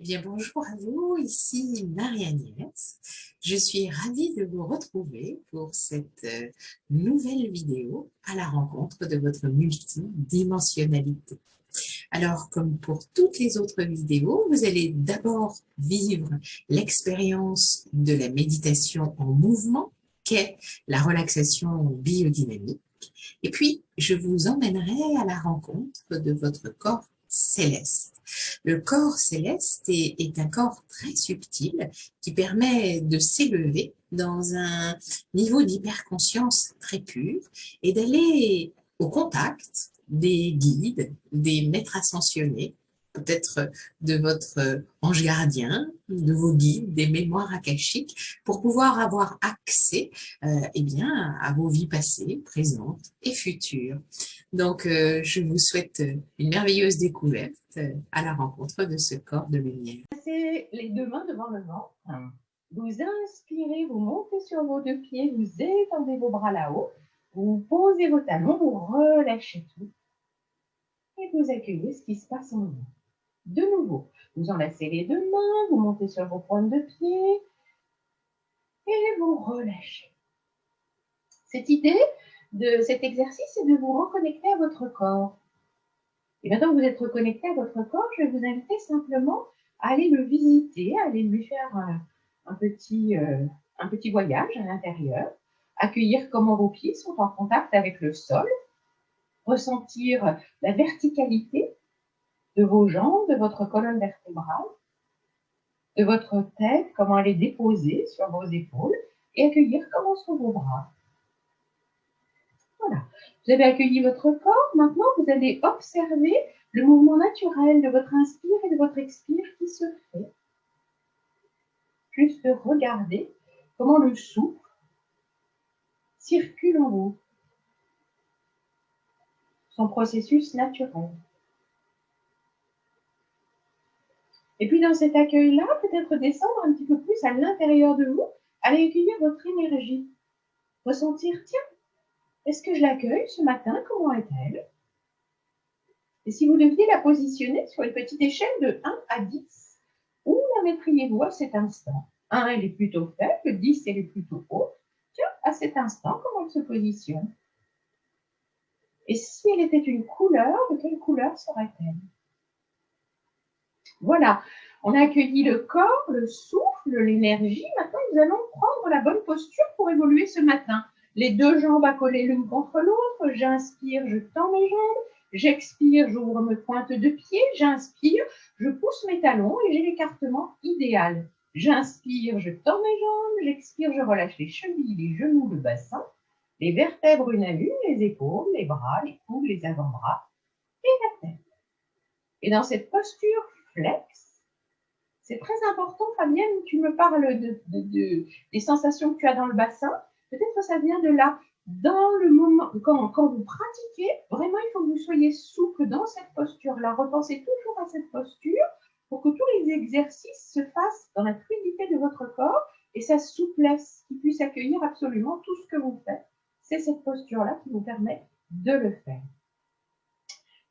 Eh bien, bonjour à vous, ici Marie-Agnès. Je suis ravie de vous retrouver pour cette nouvelle vidéo à la rencontre de votre multidimensionnalité. Alors, comme pour toutes les autres vidéos, vous allez d'abord vivre l'expérience de la méditation en mouvement, qu'est la relaxation biodynamique. Et puis, je vous emmènerai à la rencontre de votre corps céleste. Le corps céleste est un corps très subtil qui permet de s'élever dans un niveau d'hyperconscience très pur et d'aller au contact des guides, des maîtres ascensionnés, peut-être de votre ange gardien, de vos guides, des mémoires akashiques, pour pouvoir avoir accès eh bien, à vos vies passées, présentes et futures. Donc, je vous souhaite une merveilleuse découverte à la rencontre de ce corps de lumière. Placez les deux mains devant le ventre. Vous inspirez, vous montez sur vos deux pieds, vous étendez vos bras là-haut, vous posez vos talons, vous relâchez tout et vous accueillez ce qui se passe en vous. De nouveau, vous enlacez les deux mains, vous montez sur vos pointes de pied et vous relâchez. Cette idée de cet exercice, c'est de vous reconnecter à votre corps. Et maintenant que vous êtes reconnecté à votre corps, je vais vous inviter simplement à aller le visiter, à aller lui faire un petit voyage à l'intérieur, accueillir comment vos pieds sont en contact avec le sol, ressentir la verticalité de vos jambes, de votre colonne vertébrale, de votre tête, comment elle est déposée sur vos épaules, et accueillir comment sont vos bras. Voilà. Vous avez accueilli votre corps. Maintenant, vous allez observer le mouvement naturel de votre inspire et de votre expire qui se fait. Juste regarder comment le souffle circule en vous. Son processus naturel. Et puis dans cet accueil-là, peut-être descendre un petit peu plus à l'intérieur de vous, aller accueillir votre énergie. Ressentir, tiens, est-ce que je l'accueille ce matin? Comment est-elle? Et si vous deviez la positionner sur une petite échelle de 1 à 10, où la mettriez-vous à cet instant? 1, elle est plutôt faible, 10, elle est plutôt haute. Tiens, à cet instant, comment elle se positionne? Et si elle était une couleur, de quelle couleur serait-elle? Voilà, on a accueilli le corps, le souffle, l'énergie. Maintenant, nous allons prendre la bonne posture pour évoluer ce matin. Les deux jambes accolées l'une contre l'autre. J'inspire, je tends mes jambes. J'expire, j'ouvre mes pointes de pied. J'inspire, je pousse mes talons et j'ai l'écartement idéal. J'inspire, je tends mes jambes. J'expire, je relâche les chevilles, les genoux, le bassin, les vertèbres une à une, les épaules, les bras, les coudes, les avant-bras et la tête. Et dans cette posture flex, c'est très important, Fabienne, tu me parles des sensations que tu as dans le bassin. Peut-être que ça vient de là. Dans le moment, quand vous pratiquez, vraiment, il faut que vous soyez souple dans cette posture-là. Repensez toujours à cette posture pour que tous les exercices se fassent dans la fluidité de votre corps et sa souplesse qui puisse accueillir absolument tout ce que vous faites. C'est cette posture-là qui vous permet de le faire.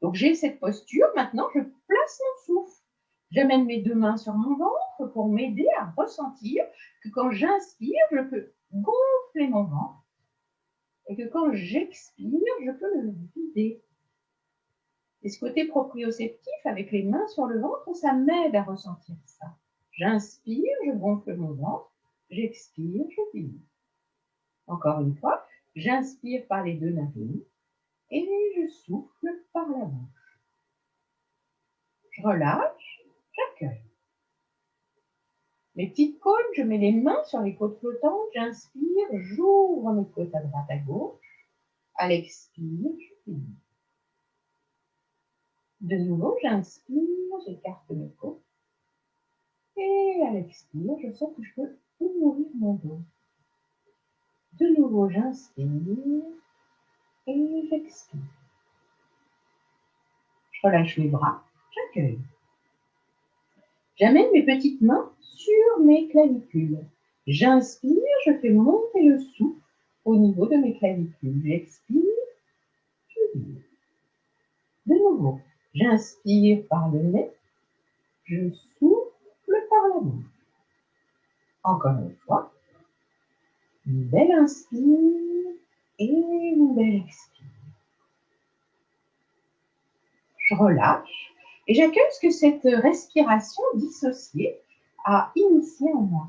Donc, j'ai cette posture. Maintenant, je place mon souffle. J'amène mes deux mains sur mon ventre pour m'aider à ressentir que quand j'inspire, je peux gonfler mon ventre et que quand j'expire, je peux le vider. Et ce côté proprioceptif avec les mains sur le ventre, ça m'aide à ressentir ça. J'inspire, je gonfle mon ventre, j'expire, je vide. Encore une fois, j'inspire par les deux narines et je souffle par la bouche. Je relâche, j'accueille. Mes petites côtes, je mets les mains sur les côtes flottantes, j'inspire, j'ouvre mes côtes à droite à gauche. À l'expire, je finis. De nouveau, j'inspire, j'écarte mes côtes. Et à l'expire, je sens que je peux ouvrir mon dos. De nouveau, j'inspire et j'expire. Je relâche mes bras, j'accueille. J'amène mes petites mains sur mes clavicules. J'inspire, je fais monter le souffle au niveau de mes clavicules. J'expire, je vide. De nouveau, j'inspire par le nez, je souffle la bouche. Encore une fois. Une belle inspire et une belle expire. Je relâche et j'accueille ce que cette respiration dissociée a initié en moi.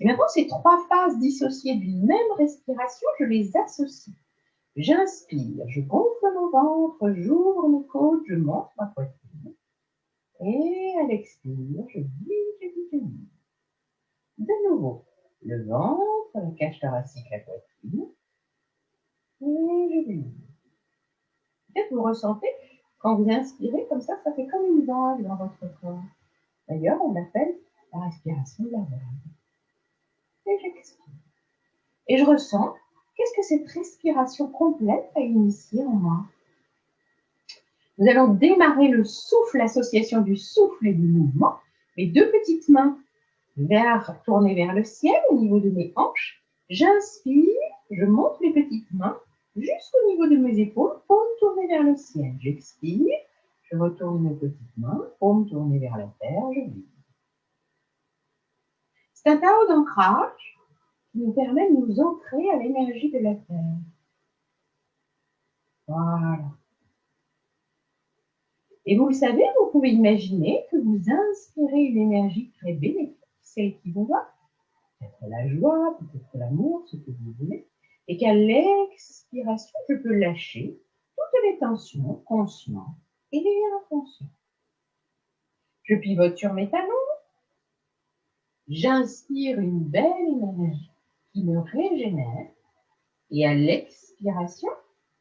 Et maintenant, ces trois phases dissociées d'une même respiration, je les associe. J'inspire, je gonfle mon ventre, j'ouvre mes côtes, je monte ma poitrine. Et à l'expire, je vide. De nouveau, le ventre, la cage thoracique, la poitrine. Et je vide. Peut-être vous ressentez, quand vous inspirez comme ça fait comme une vague dans votre corps. D'ailleurs, on l'appelle la respiration de la vague. Et j'expire. Et je ressens, qu'est-ce que cette respiration complète a initié en moi? Nous allons démarrer le souffle, l'association du souffle et du mouvement. Mes deux petites mains tournées vers le ciel au niveau de mes hanches. J'inspire, je monte mes petites mains jusqu'au niveau de mes épaules, paume tournée vers le ciel. J'expire, je retourne mes petites mains, paume tournée vers la terre, je vide. C'est un Tao d'ancrage qui nous permet de nous ancrer à l'énergie de la terre. Voilà. Et vous le savez, vous pouvez imaginer que vous inspirez une énergie très bénéfique, celle qui vous va, peut-être la joie, peut-être l'amour, ce que vous voulez, et qu'à l'expiration, je peux lâcher toutes les tensions conscientes et inconscientes. Je pivote sur mes talons, j'inspire une belle énergie qui me régénère, et à l'expiration,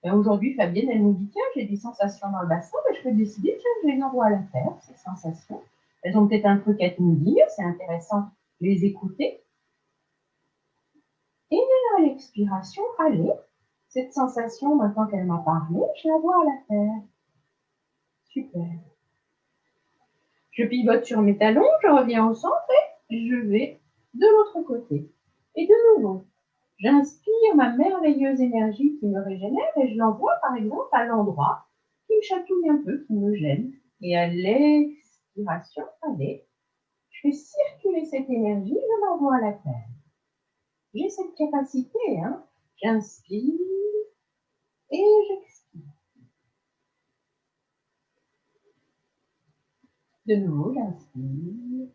aujourd'hui, Fabienne, elle nous dit, tiens, j'ai des sensations dans le bassin, je peux décider, tiens, je les envoie à la terre, ces sensations. Elles ont peut-être un truc à nous dire, c'est intéressant de les écouter. Et à l'expiration, allez, cette sensation, maintenant qu'elle m'a parlé, je la vois à la terre. Super. Je pivote sur mes talons, je reviens au centre et je vais de l'autre côté. Et de nouveau, j'inspire ma merveilleuse énergie qui me régénère et je l'envoie par exemple à l'endroit qui me chatouille un peu, qui me gêne. Et à l'expiration, allez, je fais circuler cette énergie, je l'envoie à la terre. J'ai cette capacité, hein. J'inspire et j'expire. De nouveau, j'inspire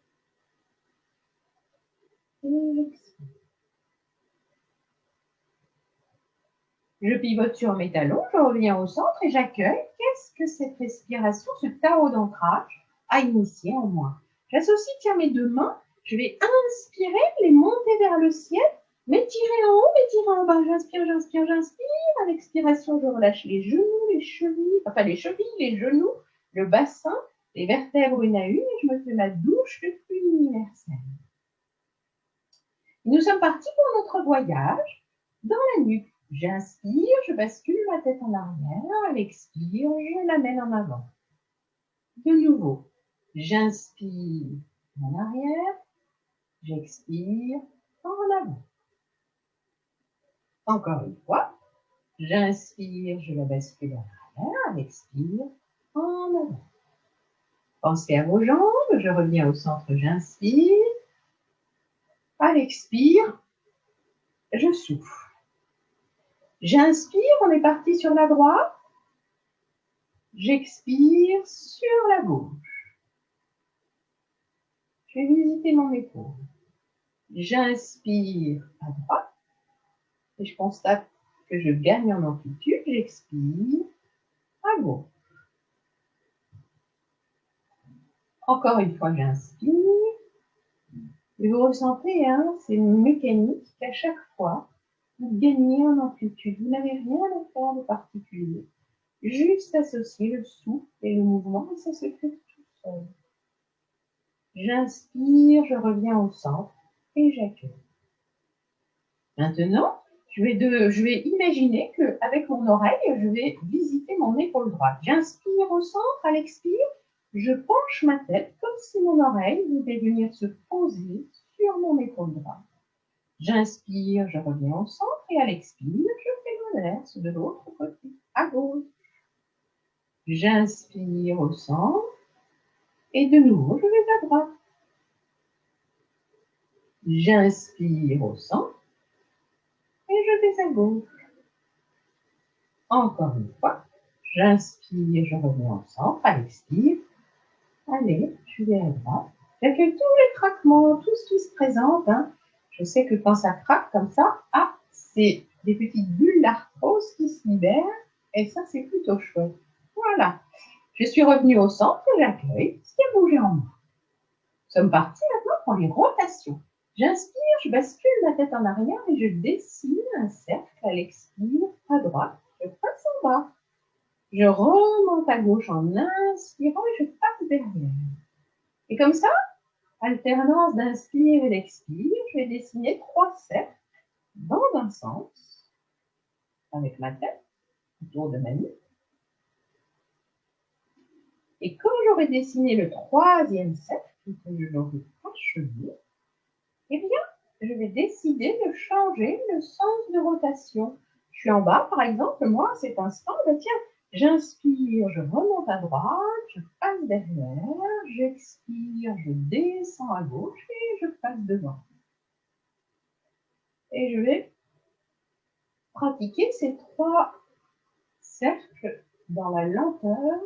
et j'expire. Je pivote sur mes talons, je reviens au centre et j'accueille. Qu'est-ce que cette respiration, ce Tao d'ancrage a initié en moi? J'associe, tiens, mes deux mains, je vais inspirer, les monter vers le ciel, m'étirer en haut, m'étirer en bas. J'inspire, j'inspire, j'inspire. À l'expiration, je relâche les genoux, les chevilles, enfin les chevilles, les genoux, le bassin, les vertèbres une à une et je me fais ma douche de pluie universelle. Nous sommes partis pour notre voyage dans la nuque. J'inspire, je bascule ma tête en arrière, à l'expire, je l'amène en avant. De nouveau, j'inspire en arrière, j'expire en avant. Encore une fois, j'inspire, je la bascule en arrière, à l'expire en avant. Pensez à vos jambes, je reviens au centre, j'inspire, à l'expire, je souffle. J'inspire, on est parti sur la droite. J'expire sur la gauche. Je vais visiter mon épaule. J'inspire à droite et je constate que je gagne en amplitude. J'expire à gauche. Encore une fois, j'inspire. Et vous ressentez, hein, c'est mécanique qu'à chaque fois, vous gagnez en amplitude. Vous n'avez rien à faire de particulier. Juste associer le souffle et le mouvement et ça se fait tout seul. J'inspire, je reviens au centre et j'accueille. Maintenant, je vais imaginer qu'avec mon oreille, je vais visiter mon épaule droite. J'inspire au centre, à l'expire, je penche ma tête comme si mon oreille voulait venir se poser sur mon épaule droite. J'inspire, je reviens au centre et à l'expire, je fais l'inverse de l'autre côté, à gauche. J'inspire au centre et de nouveau, je vais à droite. J'inspire au centre et je vais à gauche. Encore une fois, j'inspire, je reviens au centre, à l'expire. Allez, je vais à droite. J'accueille tous les craquements, tout ce qui se présente. Hein. Je sais que quand ça craque comme ça, c'est des petites bulles d'arthrose qui se libèrent. Et ça, c'est plutôt chouette. Voilà. Je suis revenue au centre et j'accueille ce qui a bougé en moi. Nous sommes partis maintenant pour les rotations. J'inspire, je bascule ma tête en arrière et je dessine un cercle à l'expire à droite. Je passe en bas. Je remonte à gauche en inspirant et je passe derrière. Et comme ça, alternance d'inspire et d'expire, je vais dessiner 3 cercles dans un sens avec ma tête autour de ma nuque. Et quand j'aurai dessiné le 3e cercle, que je l'aurai achevé, eh bien, je vais décider de changer le sens de rotation. Je suis en bas, par exemple, moi, à cet instant, tiens, j'inspire, je remonte à droite, je passe derrière, j'expire, je descends à gauche et je passe devant. Et je vais pratiquer ces 3 cercles dans la lenteur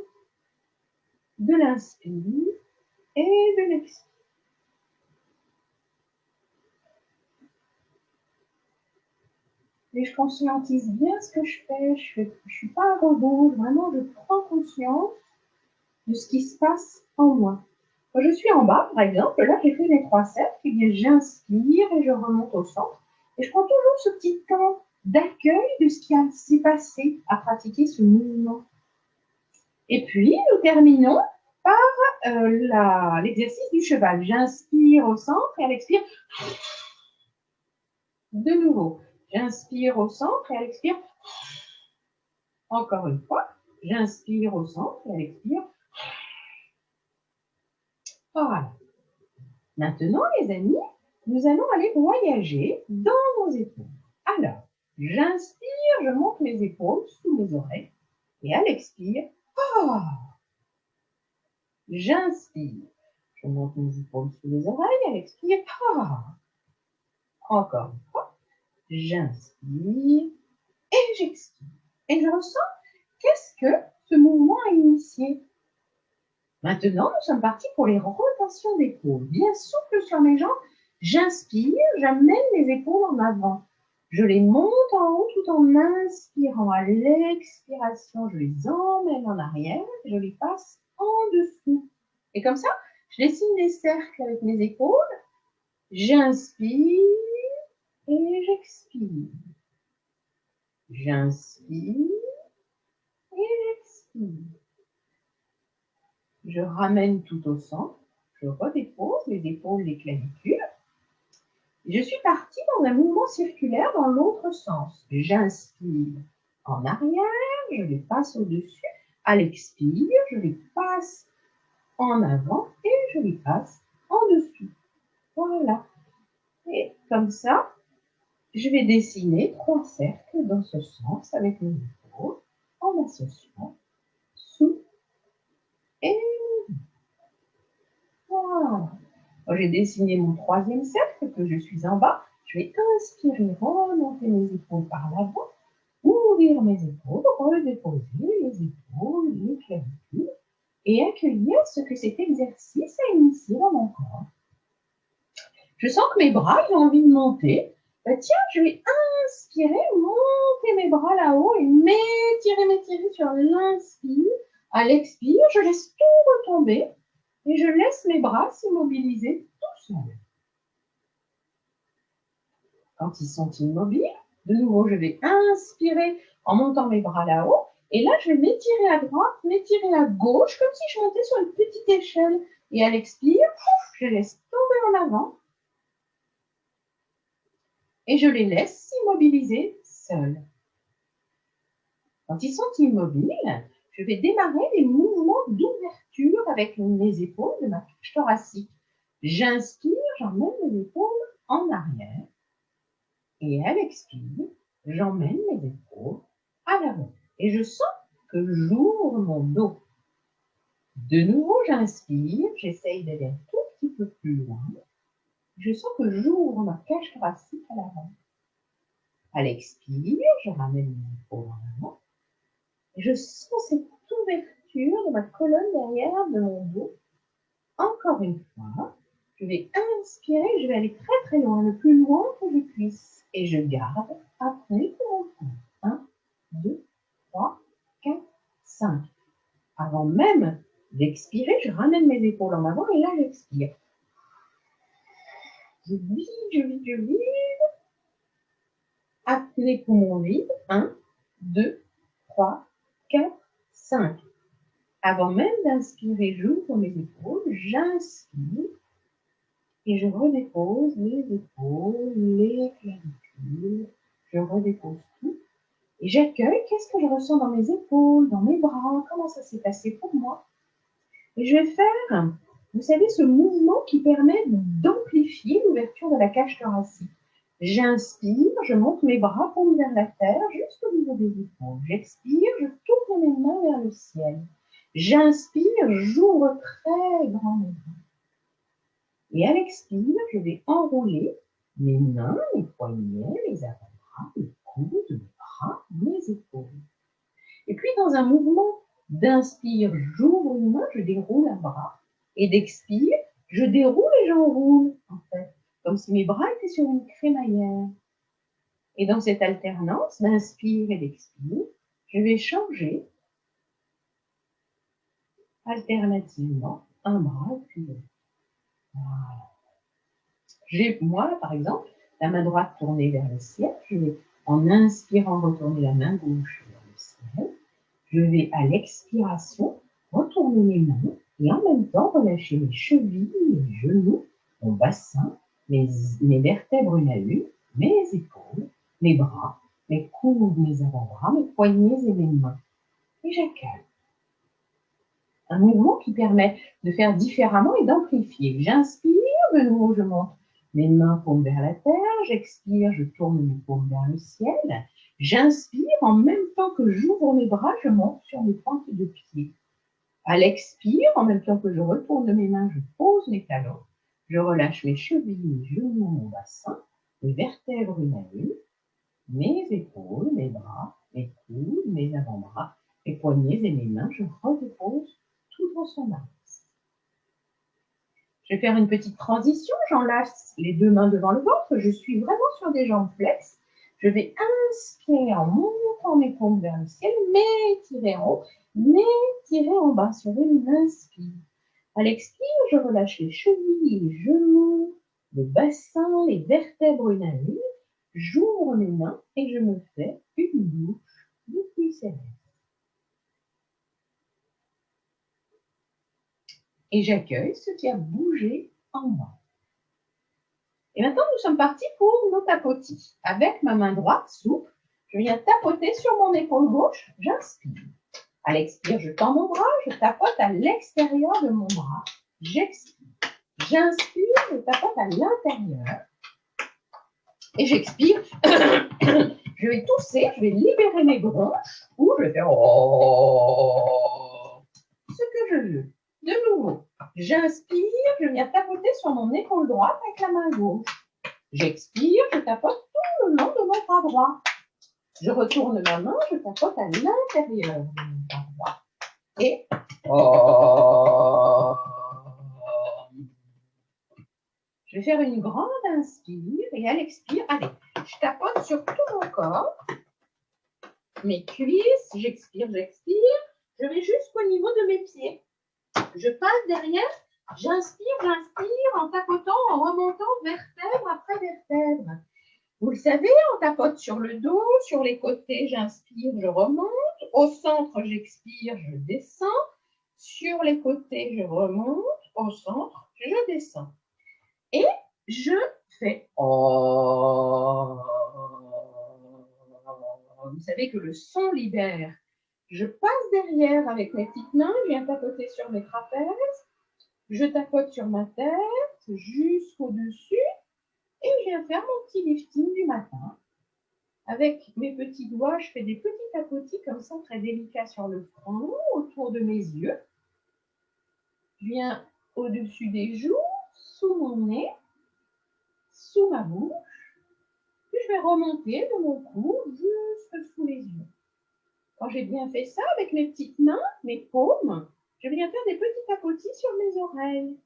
de l'inspire et de l'expire. Et je conscientise bien ce que je fais. Je ne suis pas un robot. Vraiment, je prends conscience de ce qui se passe en moi. Quand je suis en bas, par exemple, là, j'ai fait les 3 cercles. Et bien, j'inspire et je remonte au centre. Et je prends toujours ce petit temps d'accueil de ce qui s'est passé à pratiquer ce mouvement. Et puis, nous terminons par l'exercice du cheval. J'inspire au centre et à l'expire, de nouveau. J'inspire au centre et à l'expire, encore une fois. J'inspire au centre et à l'expire. Voilà. Maintenant, les amis, nous allons aller voyager dans nos épaules. Alors, j'inspire, je monte mes épaules sous mes oreilles et à l'expire, j'inspire, je monte mes épaules sous les oreilles, à l'expire, encore une fois, j'inspire et j'expire. Et je ressens qu'est-ce que ce mouvement a initié. Maintenant, nous sommes partis pour les rotations d'épaules. Bien souple sur mes jambes, j'inspire, j'amène mes épaules en avant. Je les monte en haut tout en inspirant. À l'expiration, je les emmène en arrière, je les passe en dessous. Et comme ça, je dessine des cercles avec mes épaules. J'inspire et j'expire. J'inspire et j'expire. Je ramène tout au centre. Je redépose les épaules, les clavicules. Je suis partie dans un mouvement circulaire dans l'autre sens. J'inspire en arrière, je les passe au-dessus. À l'expire, je les passe en avant et je les passe en dessous. Voilà. Et comme ça, je vais dessiner 3 cercles dans ce sens avec mes épaules en associant sous et voilà. J'ai dessiné mon 3e cercle, que je suis en bas. Je vais inspirer, remonter mes épaules par l'avant, ouvrir mes épaules, redéposer les épaules, les clavicules et accueillir ce que cet exercice a initié dans mon corps. Je sens que mes bras ont envie de monter. Tiens, je vais inspirer, monter mes bras là-haut et m'étirer sur l'inspire. À l'expire, je laisse tout retomber et je laisse mes bras s'immobiliser tout seuls. Quand ils sont immobiles, de nouveau, je vais inspirer en montant mes bras là-haut. Et là, je vais m'étirer à droite, m'étirer à gauche, comme si je montais sur une petite échelle. Et à l'expire, je laisse tomber en avant. Et je les laisse s'immobiliser seuls. Quand ils sont immobiles, je vais démarrer des mouvements d'ouverture avec mes épaules de ma cage thoracique. J'inspire, j'emmène mes épaules en arrière. Et à l'expire, j'emmène mes épaules à l'avant. Et je sens que j'ouvre mon dos. De nouveau, j'inspire, j'essaye d'aller un tout petit peu plus loin. Je sens que j'ouvre ma cage thoracique à l'avant. À l'expire, je ramène mes épaules en avant. Et je sens cette ouverture de ma colonne derrière, de mon dos. Encore une fois, je vais inspirer, je vais aller très très loin, le plus loin que je puisse. Et je garde après mon temps. 1, 2, 3, 4, 5. Avant même d'expirer, je ramène mes épaules en avant et là j'expire. Je vide, je vide, je vide. Apnée poumon vide. 1, 2, 3, 4, 5. Avant même d'inspirer, j'ouvre mes épaules, j'inspire et je redépose les épaules, les clavicules. Je redépose tout et j'accueille. Qu'est-ce que je ressens dans mes épaules, dans mes bras? Comment ça s'est passé pour moi? Et je vais faire, vous savez, ce mouvement qui permet d'amplifier l'ouverture de la cage thoracique. J'inspire, je monte mes bras paumes vers la terre, jusqu'au niveau des épaules. J'expire, je tourne mes mains vers le ciel. J'inspire, j'ouvre très grand mes bras. Et à l'expire, je vais enrouler mes mains, mes poignets, mes avant-bras, mes coudes, mes bras, mes épaules. Et puis, dans un mouvement d'inspire, j'ouvre une main, je déroule un bras. Et d'expire, je déroule et j'enroule, en fait, comme si mes bras étaient sur une crémaillère. Et dans cette alternance d'inspire et d'expire, je vais changer alternativement un bras et puis l'autre. Voilà. J'ai, moi, par exemple, la main droite tournée vers le ciel. Je vais, en inspirant, retourner la main gauche vers le ciel. Je vais, à l'expiration, retourner mes mains et en même temps relâcher mes chevilles, mes genoux, mon bassin, mes vertèbres une à une, mes épaules, mes bras, mes coudes, mes avant-bras, mes poignets et mes mains. Et j'accueille. Un mouvement qui permet de faire différemment et d'amplifier. J'inspire, de nouveau je monte mes mains paumes vers la terre, j'expire, je tourne mes paumes vers le ciel. J'inspire, en même temps que j'ouvre mes bras, je monte sur mes pointes de pied. À l'expire, en même temps que je retourne mes mains, je pose mes talons. Je relâche mes chevilles, mes genoux, mon bassin, mes vertèbres une à une, mes épaules, mes bras, mes coudes, mes avant-bras, mes poignets et mes mains. Je redépose tout dans son axe. Je vais faire une petite transition. J'enlace les deux mains devant le ventre. Je suis vraiment sur des jambes flexes. Je vais inspirer en montant mes paumes vers le ciel, m'étirer en haut, m'étirer en bas sur une inspire. À l'expire, je relâche les chevilles, les genoux, le bassin, les vertèbres une à une. J'ouvre mes mains et je me fais une bouche de pluie céleste. Et j'accueille ce qui a bougé en moi. Et maintenant, nous sommes partis pour nos tapotis. Avec ma main droite souple, je viens tapoter sur mon épaule gauche, j'inspire. À l'expire, je tends mon bras, je tapote à l'extérieur de mon bras, j'expire. J'inspire, je tapote à l'intérieur. Et j'expire. Je vais tousser, je vais libérer mes bronches, ou je vais faire ce que je veux. De nouveau, j'inspire, je viens tapoter sur mon épaule droite avec la main gauche. J'expire, je tapote tout le long de mon bras droit. Je retourne ma main, je tapote à l'intérieur de mon bras droit. Et je vais faire une grande inspire et à l'expire, allez, je tapote sur tout mon corps, mes cuisses, j'expire, j'expire, je vais jusqu'au niveau de mes pieds. Je passe derrière, j'inspire, j'inspire en tapotant, en remontant vertèbre après vertèbre. Vous le savez, on tapote sur le dos, sur les côtés, j'inspire, je remonte. Au centre, j'expire, je descends. Sur les côtés, je remonte. Au centre, je descends. Et je fais oh. Vous savez que le son libère. Je passe derrière avec mes petites mains, je viens tapoter sur mes trapèzes. Je tapote sur ma tête jusqu'au-dessus. Et je viens faire mon petit lifting du matin. Avec mes petits doigts, je fais des petits tapotis comme ça, très délicats sur le front, autour de mes yeux. Je viens au-dessus des joues, sous mon nez. sous ma bouche. Puis je vais remonter de mon cou jusque sous les yeux. Quand j'ai bien fait ça avec mes petites mains, mes paumes, je viens faire des petits tapotis sur mes oreilles.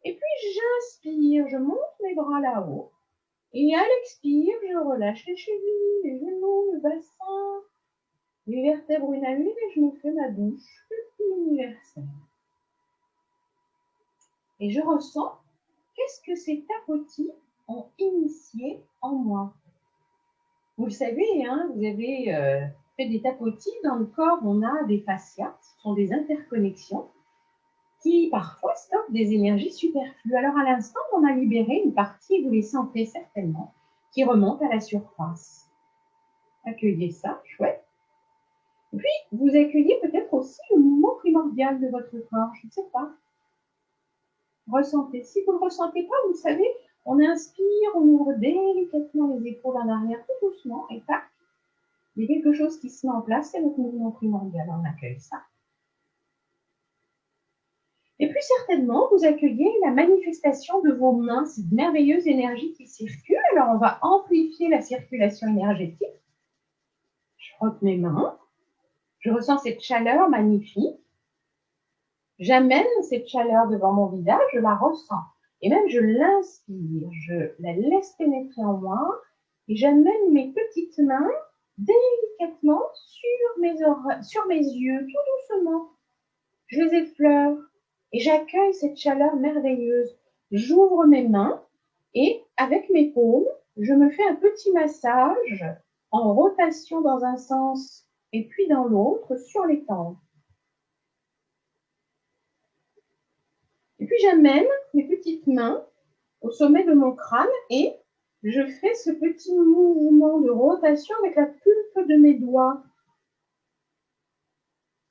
Et puis j'inspire, je monte mes bras là-haut. Et à l'expire, je relâche les chevilles, les genoux, le bassin, les vertèbres une à une et je me fais ma douche universelle. Et je ressens qu'est-ce que ces tapotis ont initié en moi. Vous le savez, hein, vous avez fait des tapotis. Dans le corps, on a des fascias, ce sont des interconnexions qui parfois stockent des énergies superflues. Alors à l'instant, on a libéré une partie, vous les sentez certainement, qui remonte à la surface. Accueillez ça, chouette. Et puis, vous accueillez peut-être aussi le mouvement primordial de votre corps, je ne sais pas. Ressentez. Si vous ne le ressentez pas, vous savez, on inspire, on ouvre délicatement les épaules en arrière, tout doucement, et tac, il y a quelque chose qui se met en place, c'est notre mouvement primordial, on accueille ça. Et puis certainement, vous accueillez la manifestation de vos mains, cette merveilleuse énergie qui circule. Alors, on va amplifier la circulation énergétique. Je frotte mes mains. Je ressens cette chaleur magnifique. J'amène cette chaleur devant mon visage, je la ressens. Et même, je l'inspire, je la laisse pénétrer en moi. Et j'amène mes petites mains délicatement sur mes yeux, tout doucement. Je les effleure. Et j'accueille cette chaleur merveilleuse. J'ouvre mes mains et avec mes paumes, je me fais un petit massage en rotation dans un sens et puis dans l'autre sur les tempes. Et puis j'amène mes petites mains au sommet de mon crâne et je fais ce petit mouvement de rotation avec la pulpe de mes doigts.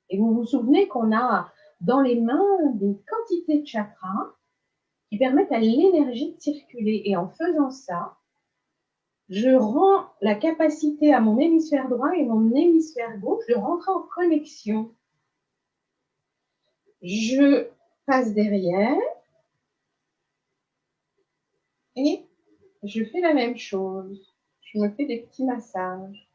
Et vous vous souvenez qu'on a dans les mains des quantités de chakras qui permettent à l'énergie de circuler. Et en faisant ça, je rends la capacité à mon hémisphère droit et mon hémisphère gauche de rentrer en connexion. Je passe derrière et je fais la même chose. Je me fais des petits massages.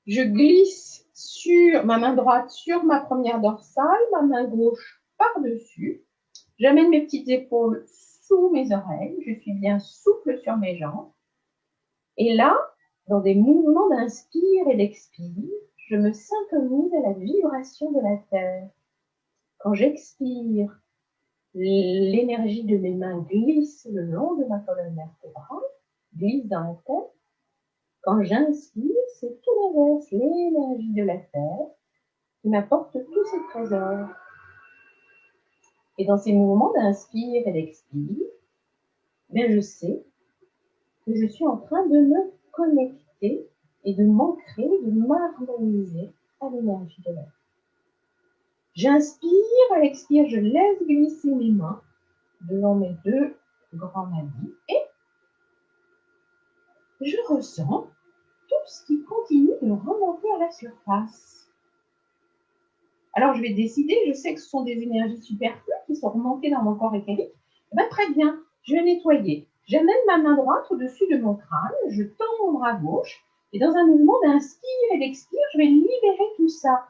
Je glisse sur ma main droite sur ma première dorsale, ma main gauche par-dessus. J'amène mes petites épaules sous mes oreilles. Je suis bien souple sur mes jambes. Et là, dans des mouvements d'inspire et d'expire, je me synchronise à la vibration de la terre. Quand j'expire, l'énergie de mes mains glisse le long de ma colonne vertébrale, glisse dans la terre. Quand j'inspire, c'est tout l'inverse, l'énergie de la terre qui m'apporte tous ces trésors. Et dans ces mouvements d'inspire et d'expire, je sais que je suis en train de me connecter et de m'ancrer, de m'harmoniser à l'énergie de la terre. J'inspire, à l'expire, je laisse glisser mes mains devant mes deux grands malis et je ressens tout ce qui continue de remonter à la surface. Alors je vais décider, je sais que ce sont des énergies superflues qui sont remontées dans mon corps éthérique. Très bien, je vais nettoyer. J'amène ma main droite au-dessus de mon crâne, je tends mon bras gauche et dans un mouvement d'inspire et d'expire, je vais libérer tout ça.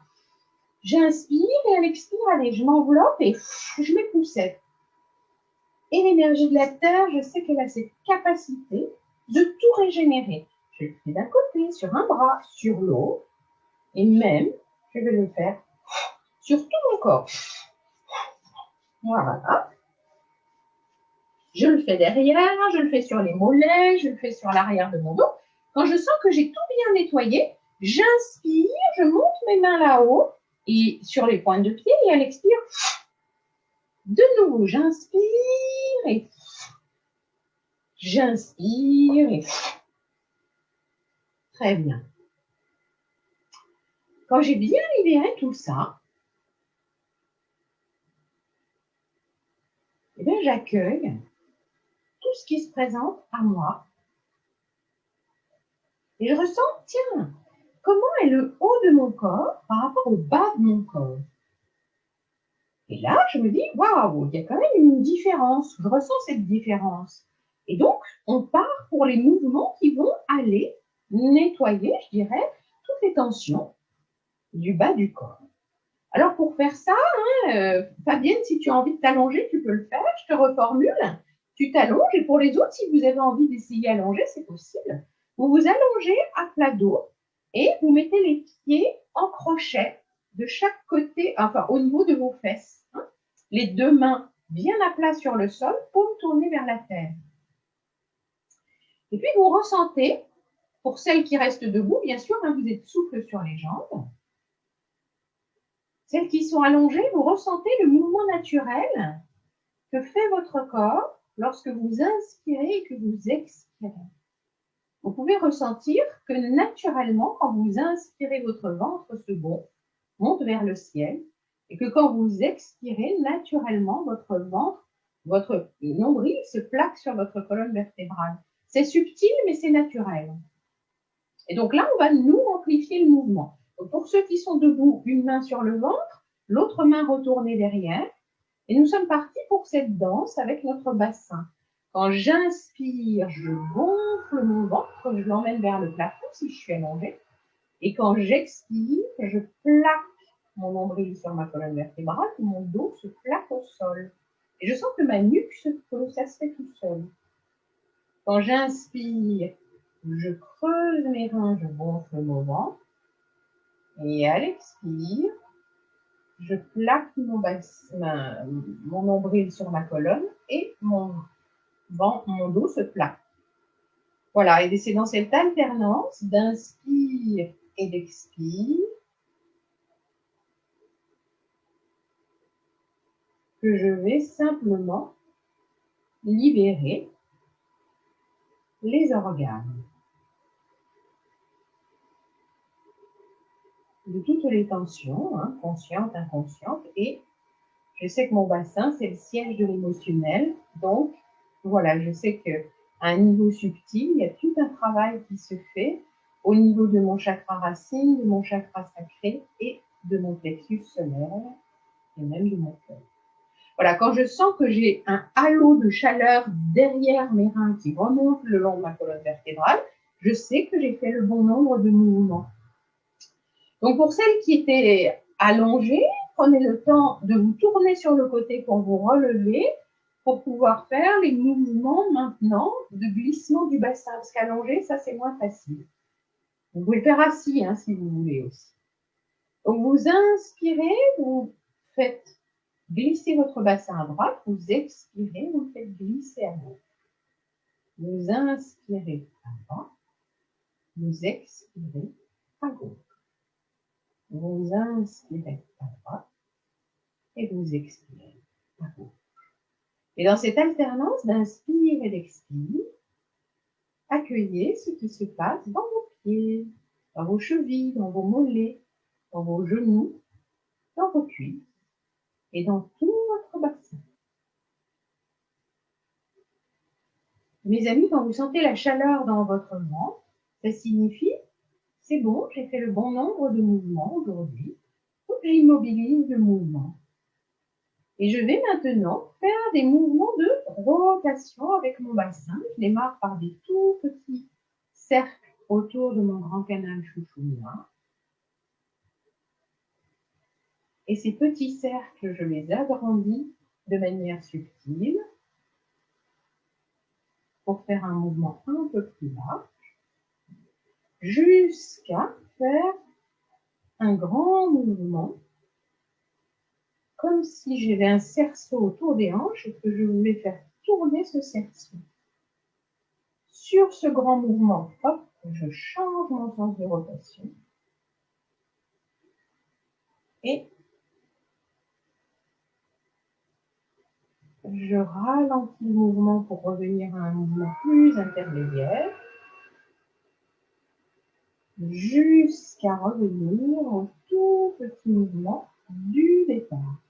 J'inspire et à l'expire, allez, je m'enveloppe et je m'époussette. Et l'énergie de la terre, je sais qu'elle a cette capacité de tout régénérer. Je le fais d'un côté, sur un bras, sur l'autre, et même, je vais le faire sur tout mon corps. Voilà. Je le fais derrière, je le fais sur les mollets, je le fais sur l'arrière de mon dos. Quand je sens que j'ai tout bien nettoyé, j'inspire, je monte mes mains là-haut, et sur les pointes de pied, et à l'expire, de nouveau, j'inspire, et j'inspire, et très bien. Quand j'ai bien libéré tout ça, eh bien, j'accueille tout ce qui se présente à moi. Et je ressens, tiens, comment est le haut de mon corps par rapport au bas de mon corps? Et là, je me dis, waouh, il y a quand même une différence. Je ressens cette différence. Et donc, on part pour les mouvements qui vont aller nettoyer, je dirais, toutes les tensions du bas du corps. Alors, pour faire ça, Fabienne, si tu as envie de t'allonger, tu peux le faire. Je te reformule. Tu t'allonges. Et pour les autres, si vous avez envie d'essayer allonger, c'est possible. Vous vous allongez à plat dos et vous mettez les pieds en crochet de chaque côté, enfin, au niveau de vos fesses. Les deux mains bien à plat sur le sol, paume tournée vers la terre. Et puis, vous ressentez, pour celles qui restent debout, bien sûr, vous êtes souple sur les jambes. Celles qui sont allongées, vous ressentez le mouvement naturel que fait votre corps lorsque vous inspirez et que vous expirez. Vous pouvez ressentir que naturellement, quand vous inspirez, votre ventre se gonfle, monte vers le ciel, et que quand vous expirez, naturellement, votre ventre, votre nombril se plaque sur votre colonne vertébrale. C'est subtil, mais c'est naturel. Et donc là, on va nous amplifier le mouvement. Donc pour ceux qui sont debout, une main sur le ventre, l'autre main retournée derrière. Et nous sommes partis pour cette danse avec notre bassin. Quand j'inspire, je gonfle mon ventre, je l'emmène vers le plafond si je suis allongée. Et quand j'expire, je plaque mon nombril sur ma colonne vertébrale et mon dos se plaque au sol. Et je sens que ma nuque se pose, ça se fait tout seul. Quand j'inspire, je creuse mes reins, je gonfle mon ventre. Et à l'expire, je plaque mon nombril sur ma colonne et mon dos se plaque. Voilà, et c'est dans cette alternance d'inspire et d'expire que je vais simplement libérer les organes de toutes les tensions, conscientes, inconscientes, et je sais que mon bassin, c'est le siège de l'émotionnel, donc voilà, je sais qu'à un niveau subtil, il y a tout un travail qui se fait au niveau de mon chakra racine, de mon chakra sacré et de mon plexus solaire et même de mon cœur. Voilà, quand je sens que j'ai un halo de chaleur derrière mes reins qui remonte le long de ma colonne vertébrale, je sais que j'ai fait le bon nombre de mouvements. Donc pour celles qui étaient allongées, prenez le temps de vous tourner sur le côté pour vous relever, pour pouvoir faire les mouvements maintenant de glissement du bassin. Parce qu'allongé, ça c'est moins facile. Vous pouvez le faire assis si vous voulez aussi. Donc vous inspirez, vous faites glisser votre bassin à droite, vous expirez, vous faites glisser à gauche. Vous inspirez à droite, vous expirez à gauche. Vous inspirez à droite et vous expirez à gauche. Et dans cette alternance d'inspire et d'expire, accueillez ce qui se passe dans vos pieds, dans vos chevilles, dans vos mollets, dans vos genoux, dans vos cuisses et dans tout votre bassin. Mes amis, quand vous sentez la chaleur dans votre ventre, ça signifie c'est bon, j'ai fait le bon nombre de mouvements aujourd'hui, donc j'immobilise le mouvement. Et je vais maintenant faire des mouvements de rotation avec mon bassin. Je démarre par des tout petits cercles autour de mon grand canal chouchouna. Et ces petits cercles, je les agrandis de manière subtile pour faire un mouvement un peu plus large, jusqu'à faire un grand mouvement, comme si j'avais un cerceau autour des hanches et que je voulais faire tourner ce cerceau. Sur ce grand mouvement, hop, je change mon sens de rotation et je ralentis le mouvement pour revenir à un mouvement plus intermédiaire jusqu'à revenir au tout petit mouvement du départ.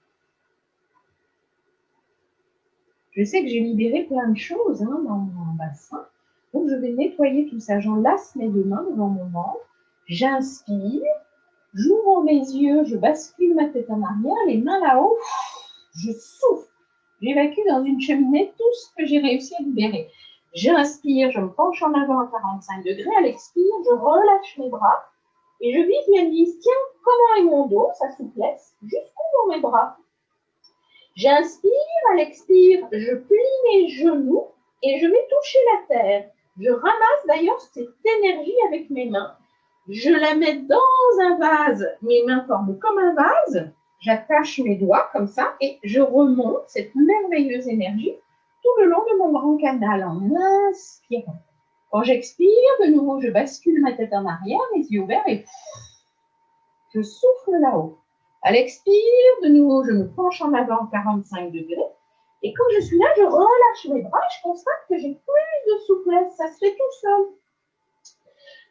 Je sais que j'ai libéré plein de choses dans mon bassin, donc je vais nettoyer tout ça. J'enlace mes deux mains devant mon ventre, j'inspire, j'ouvre mes yeux, je bascule ma tête en arrière, les mains là-haut, je souffle. J'évacue dans une cheminée tout ce que j'ai réussi à libérer. J'inspire, je me penche en avant à 45 degrés. À l'expire, je relâche mes bras et je visualise, tiens, comment est mon dos, sa souplesse, jusqu'où vont mes bras. J'inspire, à l'expire, je plie mes genoux et je vais toucher la terre. Je ramasse d'ailleurs cette énergie avec mes mains. Je la mets dans un vase. Mes mains forment comme un vase. J'attache mes doigts comme ça et je remonte cette merveilleuse énergie tout le long de mon grand canal en inspirant. Quand j'expire, de nouveau, je bascule ma tête en arrière, les yeux ouverts et je souffle là-haut. À l'expire, de nouveau, je me penche en avant 45 degrés. Et quand je suis là, je relâche mes bras et je constate que j'ai plus de souplesse. Ça se fait tout seul.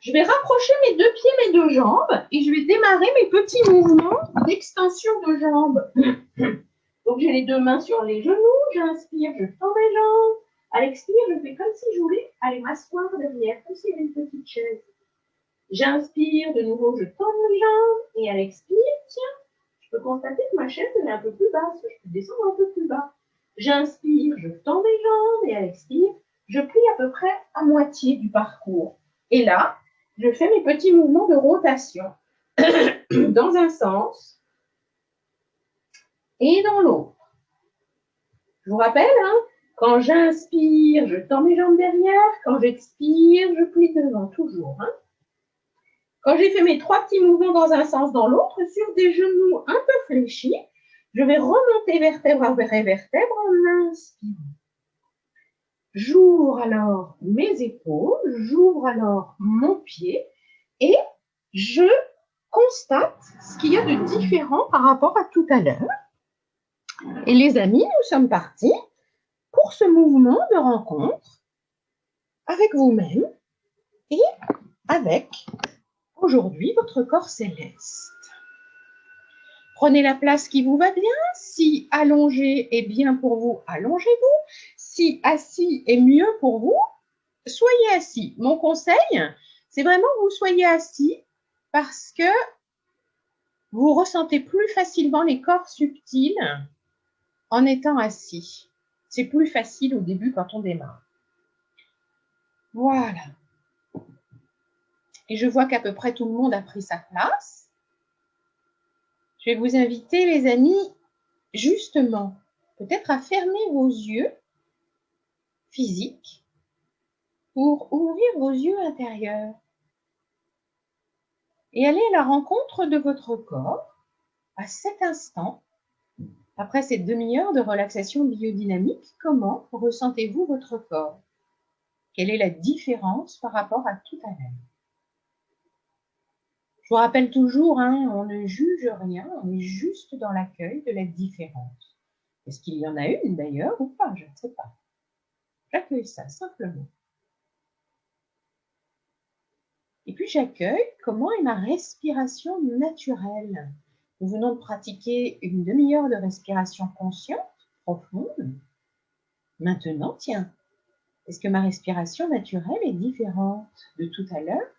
Je vais rapprocher mes deux pieds, mes deux jambes et je vais démarrer mes petits mouvements d'extension de jambes. Donc, j'ai les deux mains sur les genoux. J'inspire, je tends mes jambes. À l'expire, je fais comme si je voulais aller m'asseoir derrière, comme si j'avais une petite chaise. J'inspire, de nouveau, je tends mes jambes. Et à l'expire, tiens, je peux constater que ma chaise est un peu plus basse. Je peux descendre un peu plus bas. J'inspire, je tends mes jambes. Et à l'expire, je plie à peu près à moitié du parcours. Et là, je fais mes petits mouvements de rotation dans un sens et dans l'autre. Je vous rappelle, quand j'inspire, je tends mes jambes derrière. Quand j'expire, je plie devant, toujours. Quand j'ai fait mes trois petits mouvements dans un sens, dans l'autre, sur des genoux un peu fléchis, je vais remonter vertèbre après vertèbre en inspirant. J'ouvre alors mes épaules, j'ouvre alors mon pied et je constate ce qu'il y a de différent par rapport à tout à l'heure. Et les amis, nous sommes partis pour ce mouvement de rencontre avec vous-même et avec aujourd'hui votre corps céleste. Prenez la place qui vous va bien. Si allongé est bien pour vous, allongez-vous. Si assis est mieux pour vous, soyez assis. Mon conseil, c'est vraiment que vous soyez assis parce que vous ressentez plus facilement les corps subtils en étant assis. C'est plus facile au début quand on démarre. Voilà. Et je vois qu'à peu près tout le monde a pris sa place. Je vais vous inviter, les amis, justement, peut-être à fermer vos yeux physiques pour ouvrir vos yeux intérieurs et aller à la rencontre de votre corps à cet instant. Après cette demi-heure de relaxation biodynamique, comment ressentez-vous votre corps? Quelle est la différence par rapport à tout à l'heure? Je vous rappelle toujours, on ne juge rien, on est juste dans l'accueil de la différence. Est-ce qu'il y en a une d'ailleurs ou pas? Je ne sais pas. J'accueille ça simplement. Et puis j'accueille comment est ma respiration naturelle. Nous venons de pratiquer une demi-heure de respiration consciente, profonde. Maintenant, tiens, est-ce que ma respiration naturelle est différente de tout à l'heure,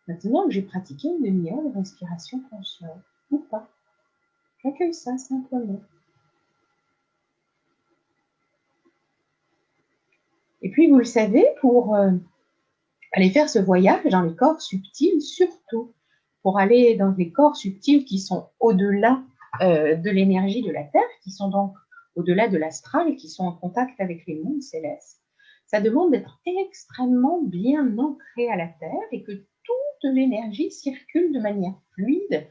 maintenant que j'ai pratiqué une demi-heure de respiration consciente ou pas? J'accueille ça simplement. Et puis, vous le savez, pour aller faire ce voyage dans les corps subtils, surtout pour aller dans des corps subtils qui sont au-delà de l'énergie de la Terre, qui sont donc au-delà de l'astral, qui sont en contact avec les mondes célestes, ça demande d'être extrêmement bien ancré à la Terre et que toute l'énergie circule de manière fluide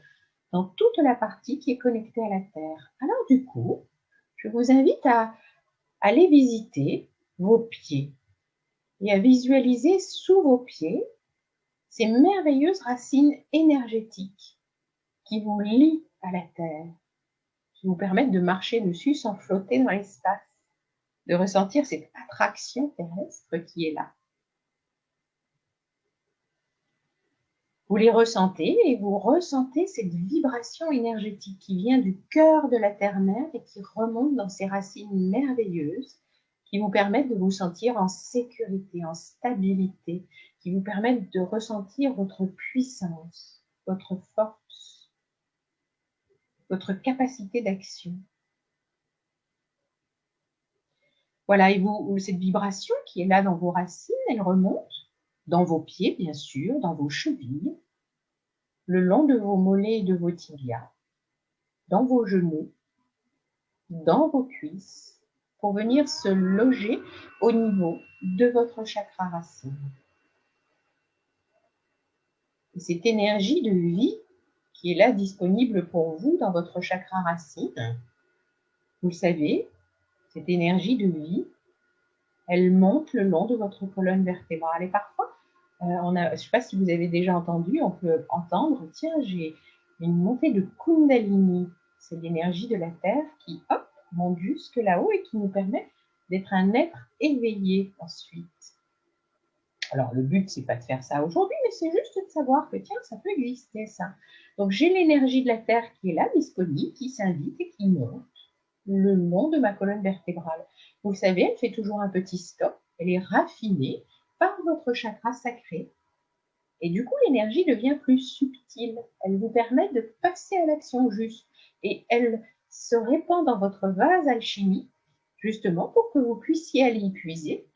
dans toute la partie qui est connectée à la Terre. Alors du coup, je vous invite à aller visiter vos pieds et à visualiser sous vos pieds ces merveilleuses racines énergétiques qui vous lient à la Terre, qui vous permettent de marcher dessus sans flotter dans l'espace, de ressentir cette attraction terrestre qui est là. Vous les ressentez et vous ressentez cette vibration énergétique qui vient du cœur de la Terre-Mère et qui remonte dans ces racines merveilleuses qui vous permettent de vous sentir en sécurité, en stabilité, qui vous permettent de ressentir votre puissance, votre force, votre capacité d'action. Voilà, et cette vibration qui est là dans vos racines, elle remonte dans vos pieds, bien sûr, dans vos chevilles, le long de vos mollets et de vos tibias, dans vos genoux, dans vos cuisses, pour venir se loger au niveau de votre chakra racine. Et cette énergie de vie qui est là disponible pour vous dans votre chakra racine, vous le savez, cette énergie de vie, elle monte le long de votre colonne vertébrale. Et parfois, je ne sais pas si vous avez déjà entendu, on peut entendre, tiens, j'ai une montée de Kundalini. C'est l'énergie de la Terre qui, hop, monte jusque là-haut et qui nous permet d'être un être éveillé ensuite. Alors, le but, c'est pas de faire ça aujourd'hui, mais c'est juste de savoir que, tiens, ça peut exister, ça. Donc, j'ai l'énergie de la Terre qui est là, disponible, qui s'invite et qui monte le long de ma colonne vertébrale. Vous le savez, elle fait toujours un petit stop. Elle est raffinée par votre chakra sacré. Et du coup, l'énergie devient plus subtile. Elle vous permet de passer à l'action juste. Et elle se répand dans votre vase alchimique, justement pour que vous puissiez aller y puiser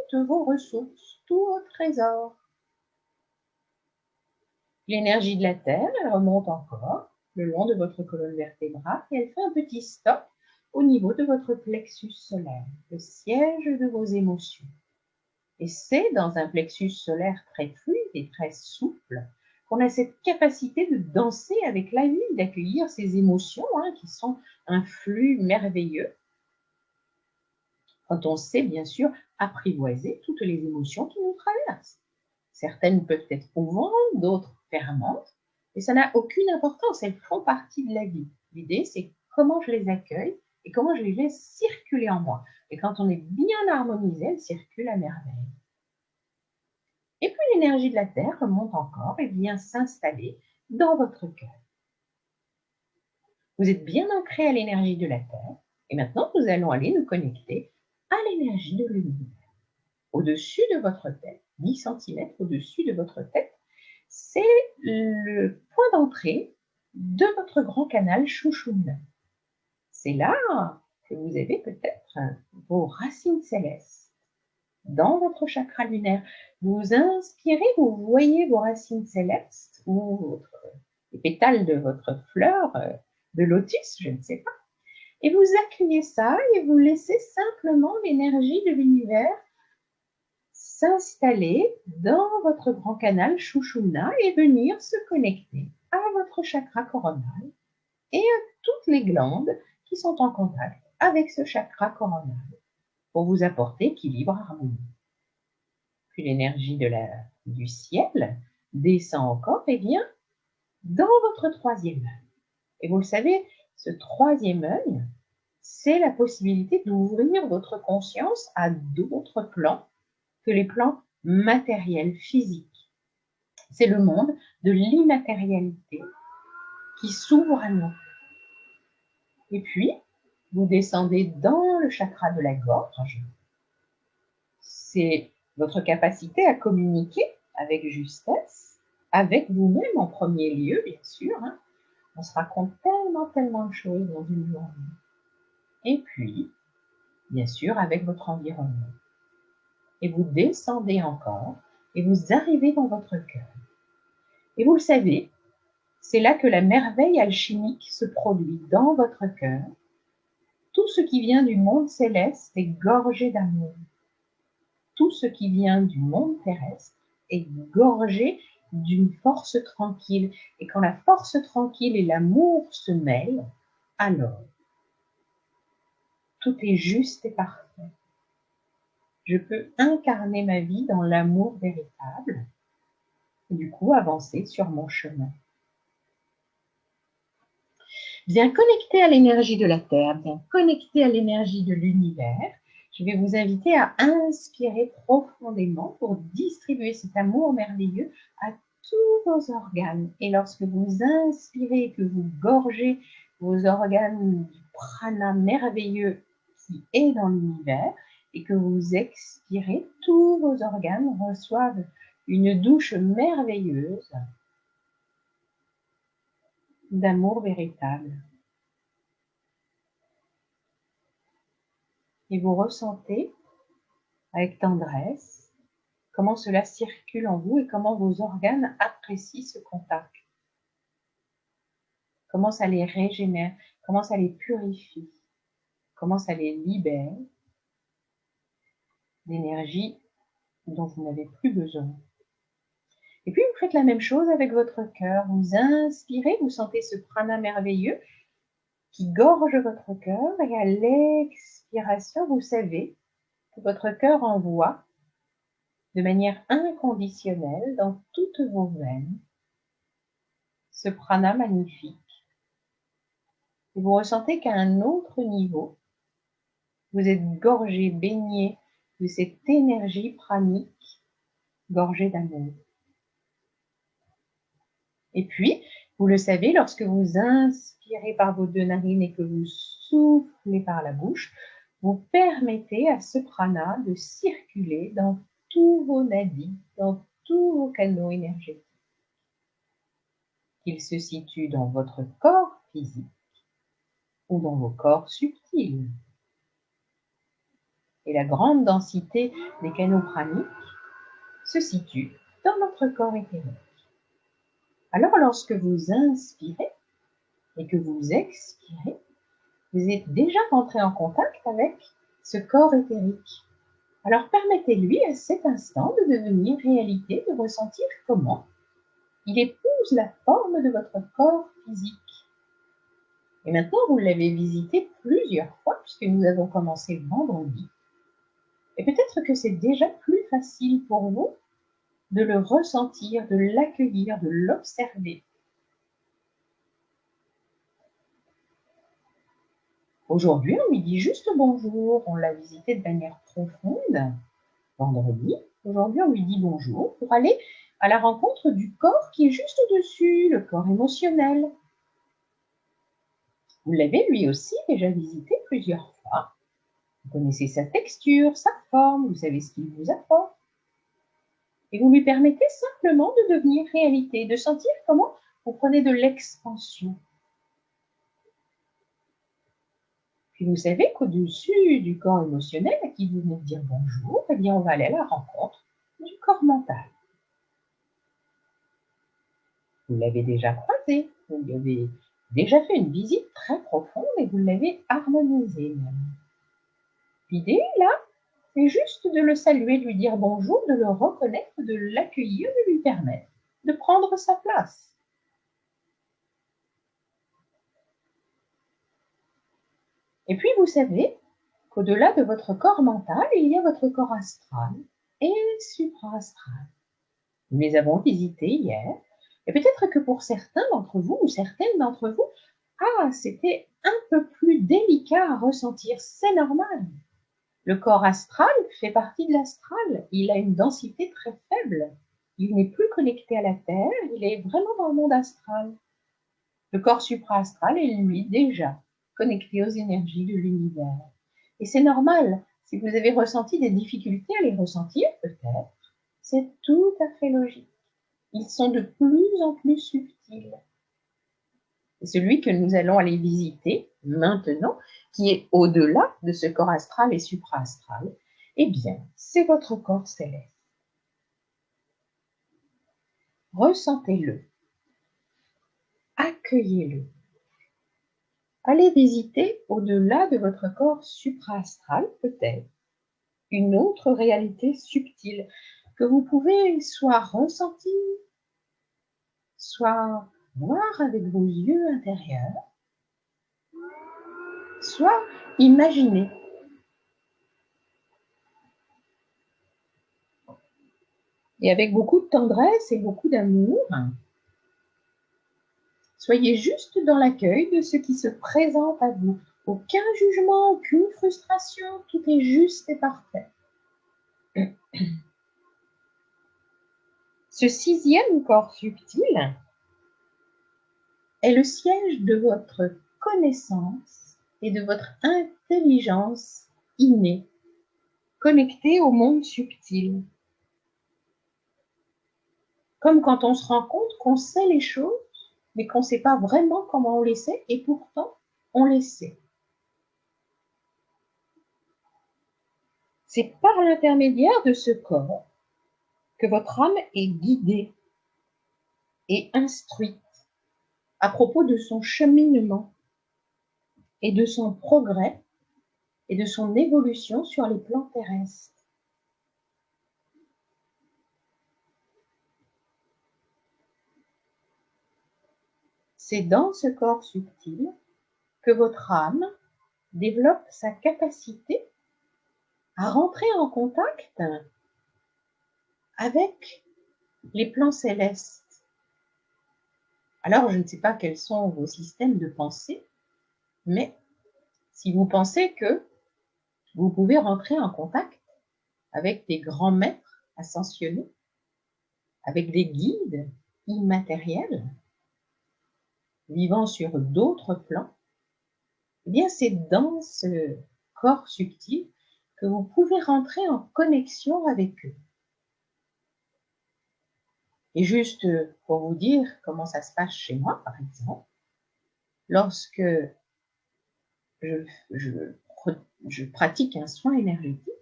toutes vos ressources, tous vos trésors. L'énergie de la Terre, elle remonte encore le long de votre colonne vertébrale et elle fait un petit stop au niveau de votre plexus solaire, le siège de vos émotions. Et c'est dans un plexus solaire très fluide et très souple qu'on a cette capacité de danser avec la vie, d'accueillir ces émotions qui sont un flux merveilleux. Quand on sait bien sûr apprivoiser toutes les émotions qui nous traversent. Certaines peuvent être mouvantes, d'autres fermentes, et ça n'a aucune importance, elles font partie de la vie. L'idée, c'est comment je les accueille et comment je les laisse circuler en moi. Et quand on est bien harmonisé, elles circulent à merveille. Et puis l'énergie de la Terre remonte encore et vient s'installer dans votre cœur. Vous êtes bien ancré à l'énergie de la Terre, et maintenant nous allons aller nous connecter à l'énergie de l'univers. Au-dessus de votre tête, 10 cm au-dessus de votre tête, c'est le point d'entrée de votre grand canal Shushumna. C'est là que vous avez peut-être vos racines célestes. Dans votre chakra lunaire, vous inspirez, vous voyez vos racines célestes ou les pétales de votre fleur de lotus, je ne sais pas. Et vous accueillez ça et vous laissez simplement l'énergie de l'univers s'installer dans votre grand canal Shushumna et venir se connecter à votre chakra coronal et à toutes les glandes qui sont en contact avec ce chakra coronal pour vous apporter équilibre, harmonie. Puis l'énergie du ciel descend encore et vient dans votre troisième œil. Et vous le savez, ce troisième œil, c'est la possibilité d'ouvrir votre conscience à d'autres plans que les plans matériels, physiques. C'est le monde de l'immatérialité qui s'ouvre à nous. Et puis, vous descendez dans le chakra de la gorge. C'est votre capacité à communiquer avec justesse, avec vous-même en premier lieu, bien sûr. On se raconte tellement de choses dans une journée. Et puis, bien sûr, avec votre environnement. Et vous descendez encore et vous arrivez dans votre cœur. Et vous le savez, c'est là que la merveille alchimique se produit dans votre cœur. Tout ce qui vient du monde céleste est gorgé d'amour. Tout ce qui vient du monde terrestre est gorgé d'une force tranquille. Et quand la force tranquille et l'amour se mêlent, alors tout est juste et parfait. Je peux incarner ma vie dans l'amour véritable et du coup avancer sur mon chemin. Bien connecté à l'énergie de la Terre, bien connecté à l'énergie de l'univers, je vais vous inviter à inspirer profondément pour distribuer cet amour merveilleux à tous vos organes. Et lorsque vous inspirez, que vous gorgez vos organes du prana merveilleux qui est dans l'univers, et que vous expirez, tous vos organes reçoivent une douche merveilleuse d'amour véritable. Et vous ressentez avec tendresse comment cela circule en vous et comment vos organes apprécient ce contact. Comment ça les régénère, comment ça les purifie, comment ça les libère d'énergie dont vous n'avez plus besoin. Et puis, vous faites la même chose avec votre cœur. Vous inspirez, vous sentez ce prana merveilleux qui gorge votre cœur et à l'expiration, vous savez que votre cœur envoie de manière inconditionnelle dans toutes vos veines ce prana magnifique. Et vous ressentez qu'à un autre niveau, vous êtes gorgé, baigné de cette énergie pranique, gorgée d'amour. Et puis, vous le savez, lorsque vous inspirez par vos deux narines et que vous soufflez par la bouche, vous permettez à ce prana de circuler dans tous vos nadis, dans tous vos canaux énergétiques. Qu'il se situe dans votre corps physique ou dans vos corps subtils. Et la grande densité des canaux praniques se situe dans notre corps éthérique. Alors, lorsque vous inspirez et que vous expirez, vous êtes déjà entré en contact avec ce corps éthérique. Alors, permettez-lui à cet instant de devenir réalité, de ressentir comment il épouse la forme de votre corps physique. Et maintenant, vous l'avez visité plusieurs fois, puisque nous avons commencé vendredi. Et peut-être que c'est déjà plus facile pour vous de le ressentir, de l'accueillir, de l'observer. Aujourd'hui, on lui dit juste bonjour. On l'a visité de manière profonde vendredi. Aujourd'hui, on lui dit bonjour pour aller à la rencontre du corps qui est juste au-dessus, le corps émotionnel. Vous l'avez lui aussi déjà visité plusieurs fois. Vous connaissez sa texture, sa forme, vous savez ce qu'il vous apporte. Et vous lui permettez simplement de devenir réalité, de sentir comment vous prenez de l'expansion. Puis vous savez qu'au-dessus du corps émotionnel à qui vous venez de dire bonjour, eh bien on va aller à la rencontre du corps mental. Vous l'avez déjà croisé, vous lui avez déjà fait une visite très profonde et vous l'avez harmonisé même. L'idée là, c'est juste de le saluer, de lui dire bonjour, de le reconnaître, de l'accueillir, de lui permettre de prendre sa place. Et puis vous savez qu'au-delà de votre corps mental, il y a votre corps astral et supraastral. Nous les avons visités hier. Et peut-être que pour certains d'entre vous ou certaines d'entre vous, c'était un peu plus délicat à ressentir. C'est normal. Le corps astral fait partie de l'astral. Il a une densité très faible. Il n'est plus connecté à la Terre. Il est vraiment dans le monde astral. Le corps supraastral est lui déjà connecté aux énergies de l'univers. Et c'est normal. Si vous avez ressenti des difficultés à les ressentir, peut-être, c'est tout à fait logique. Ils sont de plus en plus subtils. Et celui que nous allons aller visiter maintenant, qui est au-delà de ce corps astral et supraastral, eh bien, c'est votre corps céleste. Ressentez-le. Accueillez-le. Allez visiter au-delà de votre corps supraastral, peut-être, une autre réalité subtile que vous pouvez soit ressentir, soit voir avec vos yeux intérieurs, soit imaginer. Et avec beaucoup de tendresse et beaucoup d'amour, soyez juste dans l'accueil de ce qui se présente à vous. Aucun jugement, aucune frustration, tout est juste et parfait. Ce sixième corps subtil est le siège de votre connaissance et de votre intelligence innée, connectée au monde subtil. Comme quand on se rend compte qu'on sait les choses, mais qu'on ne sait pas vraiment comment on les sait, et pourtant, on les sait. C'est par l'intermédiaire de ce corps que votre âme est guidée et instruite à propos de son cheminement et de son progrès et de son évolution sur les plans terrestres. C'est dans ce corps subtil que votre âme développe sa capacité à rentrer en contact avec les plans célestes. Alors, je ne sais pas quels sont vos systèmes de pensée, mais si vous pensez que vous pouvez rentrer en contact avec des grands maîtres ascensionnés, avec des guides immatériels, vivant sur d'autres plans, eh bien, c'est dans ce corps subtil que vous pouvez rentrer en connexion avec eux. Et juste pour vous dire comment ça se passe chez moi, par exemple, lorsque je pratique un soin énergétique,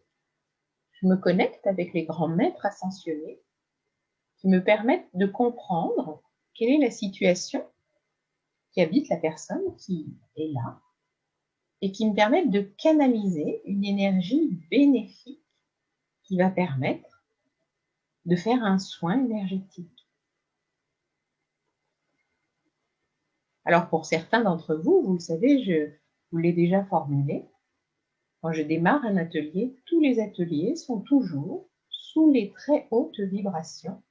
je me connecte avec les grands maîtres ascensionnés qui me permettent de comprendre quelle est la situation qui habite la personne qui est là et qui me permettent de canaliser une énergie bénéfique qui va permettre de faire un soin énergétique. Alors pour certains d'entre vous, vous le savez, je vous l'ai déjà formulé, quand je démarre un atelier, tous les ateliers sont toujours sous les très hautes vibrations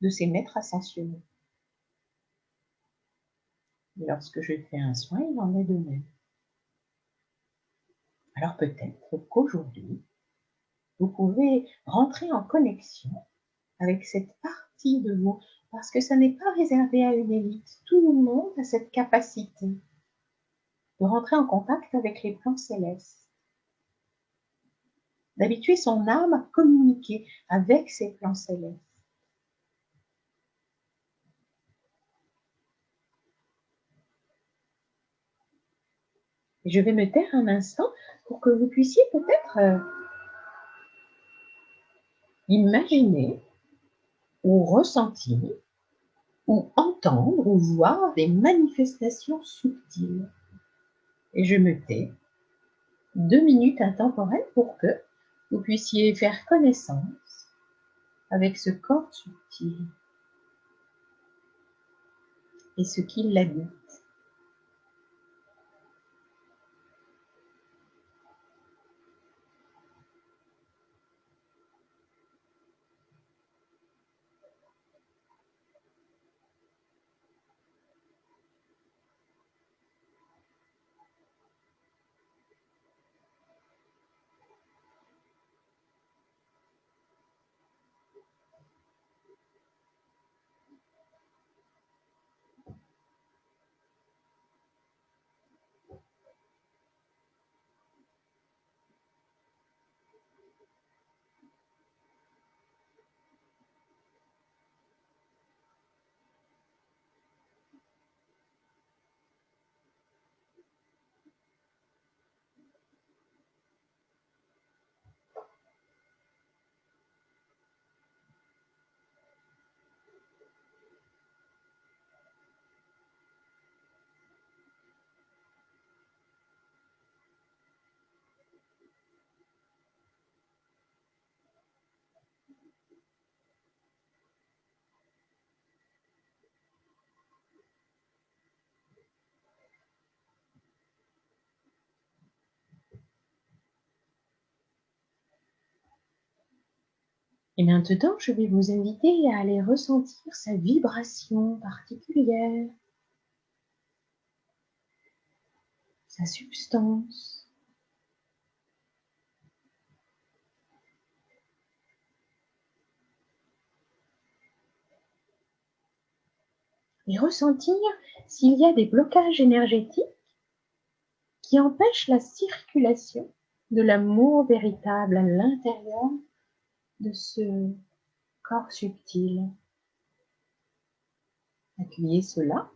de ces maîtres ascensionnés. Et lorsque je fais un soin, il en est de même. Alors peut-être qu'aujourd'hui, vous pouvez rentrer en connexion avec cette partie de vous, parce que ça n'est pas réservé à une élite. Tout le monde a cette capacité de rentrer en contact avec les plans célestes, d'habituer son âme à communiquer avec ces plans célestes. Et je vais me taire un instant pour que vous puissiez peut-être imaginer ou ressentir ou entendre ou voir des manifestations subtiles. Et je me tais 2 minutes intemporelles pour que vous puissiez faire connaissance avec ce corps subtil et ce qui l'habite. Et maintenant, je vais vous inviter à aller ressentir sa vibration particulière, sa substance. Et ressentir s'il y a des blocages énergétiques qui empêchent la circulation de l'amour véritable à l'intérieur de ce corps subtil. Accueillez cela.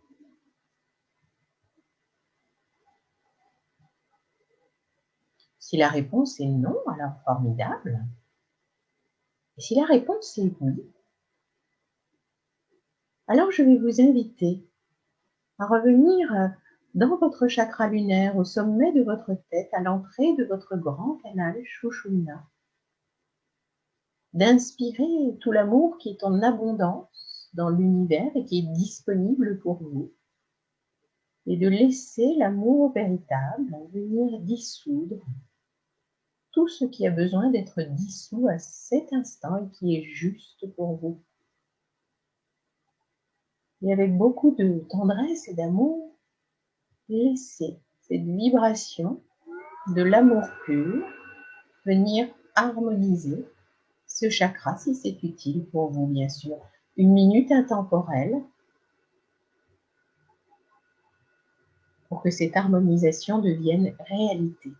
Si la réponse est non, alors formidable. Et si la réponse est oui, alors je vais vous inviter à revenir dans votre chakra lunaire, au sommet de votre tête, à l'entrée de votre grand canal Sushumna. D'inspirer tout l'amour qui est en abondance dans l'univers et qui est disponible pour vous. Et de laisser l'amour véritable venir dissoudre tout ce qui a besoin d'être dissous à cet instant et qui est juste pour vous. Et avec beaucoup de tendresse et d'amour, laissez cette vibration de l'amour pur venir harmoniser ce chakra, si c'est utile pour vous, bien sûr. Une minute intemporelle pour que cette harmonisation devienne réalité.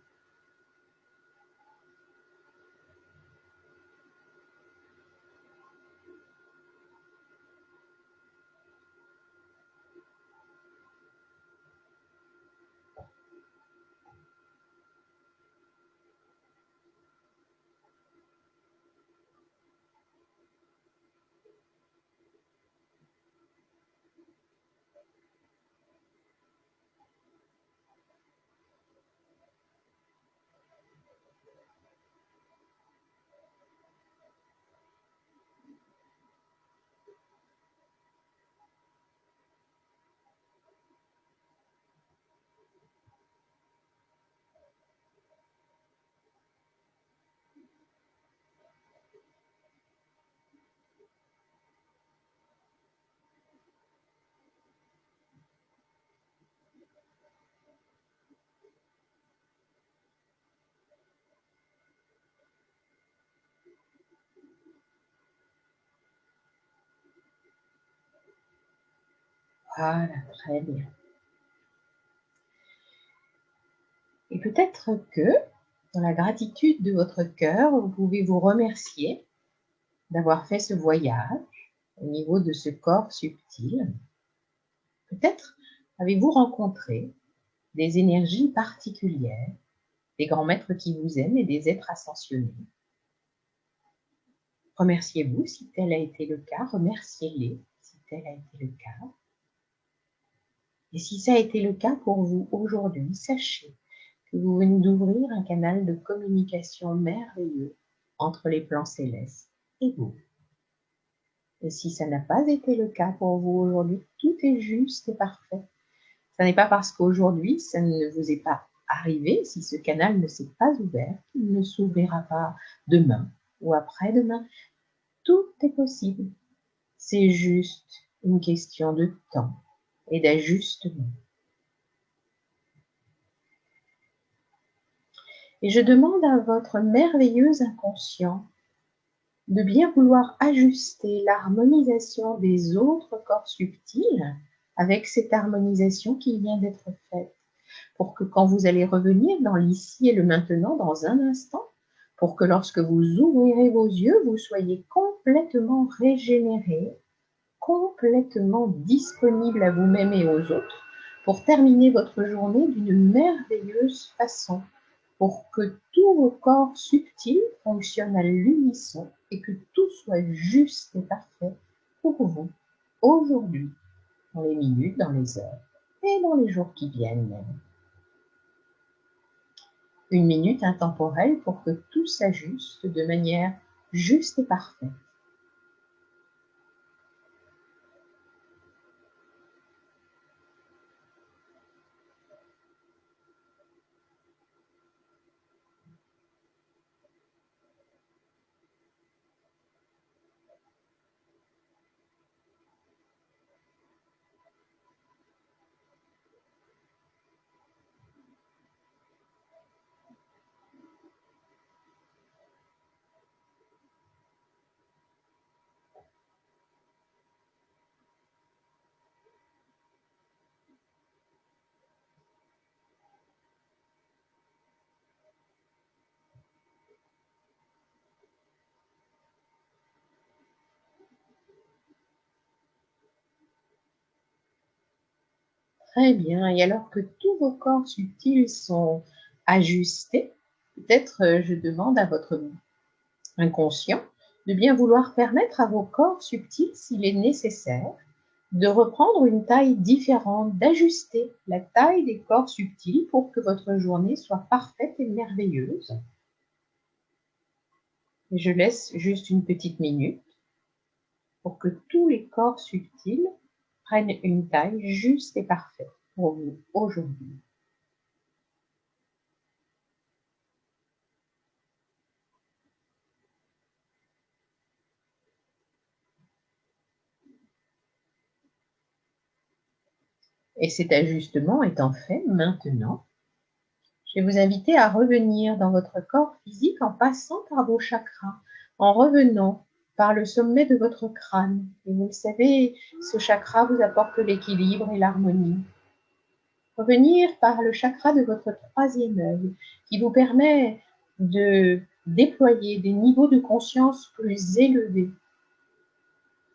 Voilà, très bien. Et peut-être que, dans la gratitude de votre cœur, vous pouvez vous remercier d'avoir fait ce voyage au niveau de ce corps subtil. Peut-être avez-vous rencontré des énergies particulières, des grands maîtres qui vous aiment et des êtres ascensionnés. Remerciez-vous si tel a été le cas, remerciez-les si tel a été le cas. Et si ça a été le cas pour vous aujourd'hui, sachez que vous venez d'ouvrir un canal de communication merveilleux entre les plans célestes et vous. Et si ça n'a pas été le cas pour vous aujourd'hui, tout est juste et parfait. Ce n'est pas parce qu'aujourd'hui, ça ne vous est pas arrivé, si ce canal ne s'est pas ouvert, qu'il ne s'ouvrira pas demain ou après-demain. Tout est possible. C'est juste une question de temps et d'ajustement. Et je demande à votre merveilleux inconscient de bien vouloir ajuster l'harmonisation des autres corps subtils avec cette harmonisation qui vient d'être faite, pour que quand vous allez revenir dans l'ici et le maintenant dans un instant, pour que lorsque vous ouvrirez vos yeux, vous soyez complètement régénéré, complètement disponible à vous-même et aux autres, pour terminer votre journée d'une merveilleuse façon, pour que tous vos corps subtils fonctionnent à l'unisson et que tout soit juste et parfait pour vous, aujourd'hui, dans les minutes, dans les heures et dans les jours qui viennent même. Une minute intemporelle pour que tout s'ajuste de manière juste et parfaite. Très bien. Et alors que tous vos corps subtils sont ajustés, Peut-être je demande à votre inconscient de bien vouloir permettre à vos corps subtils, s'il est nécessaire, de reprendre une taille différente, d'ajuster la taille des corps subtils pour que votre journée soit parfaite et merveilleuse. Et je laisse juste une petite minute pour que tous les corps subtils prennent une taille juste et parfaite pour vous aujourd'hui. Et cet ajustement étant fait, maintenant, je vais vous inviter à revenir dans votre corps physique en passant par vos chakras, en revenant par le sommet de votre crâne. Et vous le savez, ce chakra vous apporte l'équilibre et l'harmonie. Revenir par le chakra de votre troisième œil, qui vous permet de déployer des niveaux de conscience plus élevés.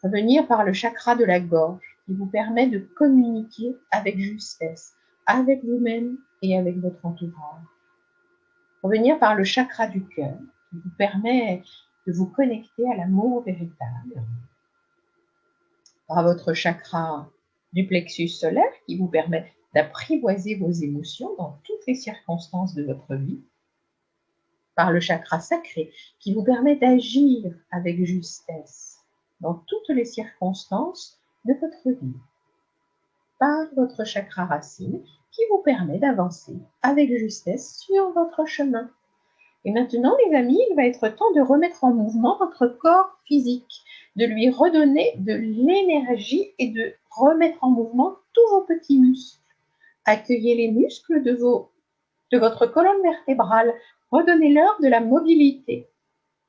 Revenir par le chakra de la gorge, qui vous permet de communiquer avec justesse, avec vous-même et avec votre entourage. Revenir par le chakra du cœur, qui vous permet de vous connecter à l'amour véritable. Par votre chakra du plexus solaire, qui vous permet d'apprivoiser vos émotions dans toutes les circonstances de votre vie. Par le chakra sacré, qui vous permet d'agir avec justesse dans toutes les circonstances de votre vie. Par votre chakra racine, qui vous permet d'avancer avec justesse sur votre chemin. Et maintenant, les amis, il va être temps de remettre en mouvement votre corps physique, de lui redonner de l'énergie et de remettre en mouvement tous vos petits muscles. Accueillez les muscles de votre colonne vertébrale, redonnez-leur de la mobilité.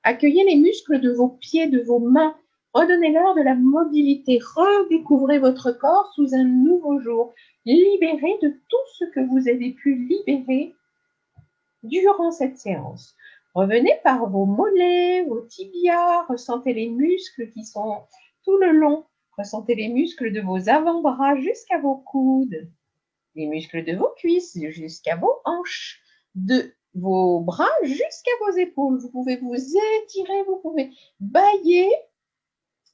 Accueillez les muscles de vos pieds, de vos mains, redonnez-leur de la mobilité. Redécouvrez votre corps sous un nouveau jour, libéré de tout ce que vous avez pu libérer durant cette séance. Revenez par vos mollets, vos tibias, ressentez les muscles qui sont tout le long. Ressentez les muscles de vos avant-bras jusqu'à vos coudes, les muscles de vos cuisses jusqu'à vos hanches, de vos bras jusqu'à vos épaules. Vous pouvez vous étirer, vous pouvez bâiller.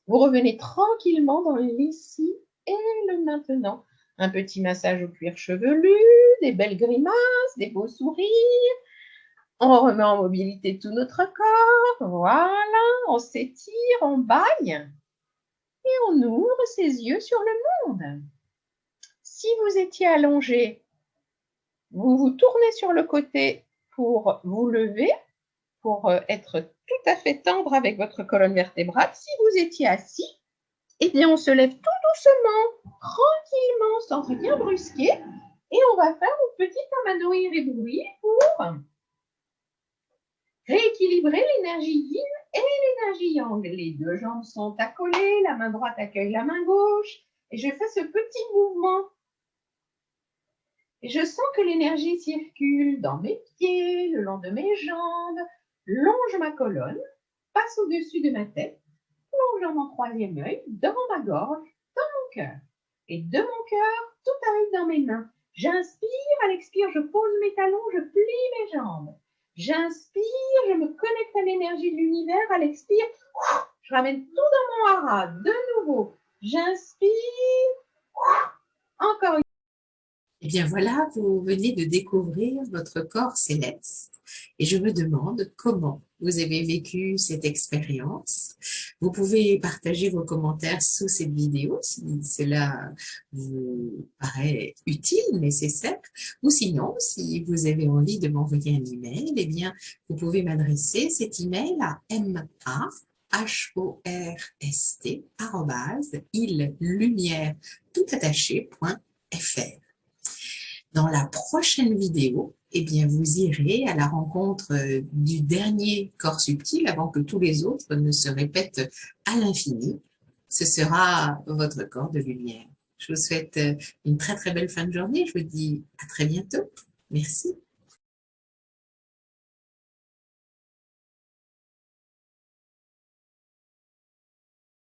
Vous revenez tranquillement dans l'ici et le maintenant. Un petit massage au cuir chevelu, des belles grimaces, des beaux sourires. On remet en mobilité tout notre corps. Voilà, on s'étire, on baille et on ouvre ses yeux sur le monde. Si vous étiez allongé, vous vous tournez sur le côté pour vous lever, pour être tout à fait tendre avec votre colonne vertébrale. Si vous étiez assis, eh bien on se lève tout doucement, tranquillement, sans rien brusquer. Et on va faire une petite amadouille et bruit pour rééquilibrer l'énergie yin et l'énergie yang. Les deux jambes sont accolées, la main droite accueille la main gauche. Et je fais ce petit mouvement. Et je sens que l'énergie circule dans mes pieds, le long de mes jambes, longe ma colonne, passe au-dessus de ma tête, plonge dans mon troisième œil, dans ma gorge, dans mon cœur. Et de mon cœur, tout arrive dans mes mains. J'inspire, à l'expire, je pose mes talons, je plie mes jambes. J'inspire, je me connecte à l'énergie de l'univers, à l'expire, je ramène tout dans mon hara, de nouveau. J'inspire, encore une. Eh bien voilà, vous venez de découvrir votre corps céleste et je me demande comment vous avez vécu cette expérience. Vous pouvez partager vos commentaires sous cette vidéo si cela vous paraît utile, nécessaire, ou sinon, si vous avez envie de m'envoyer un email, eh bien, vous pouvez m'adresser cet email à mahorst@illumière.fr. Dans la prochaine vidéo, eh bien, vous irez à la rencontre du dernier corps subtil avant que tous les autres ne se répètent à l'infini. Ce sera votre corps de lumière. Je vous souhaite une très très belle fin de journée. Je vous dis à très bientôt. Merci.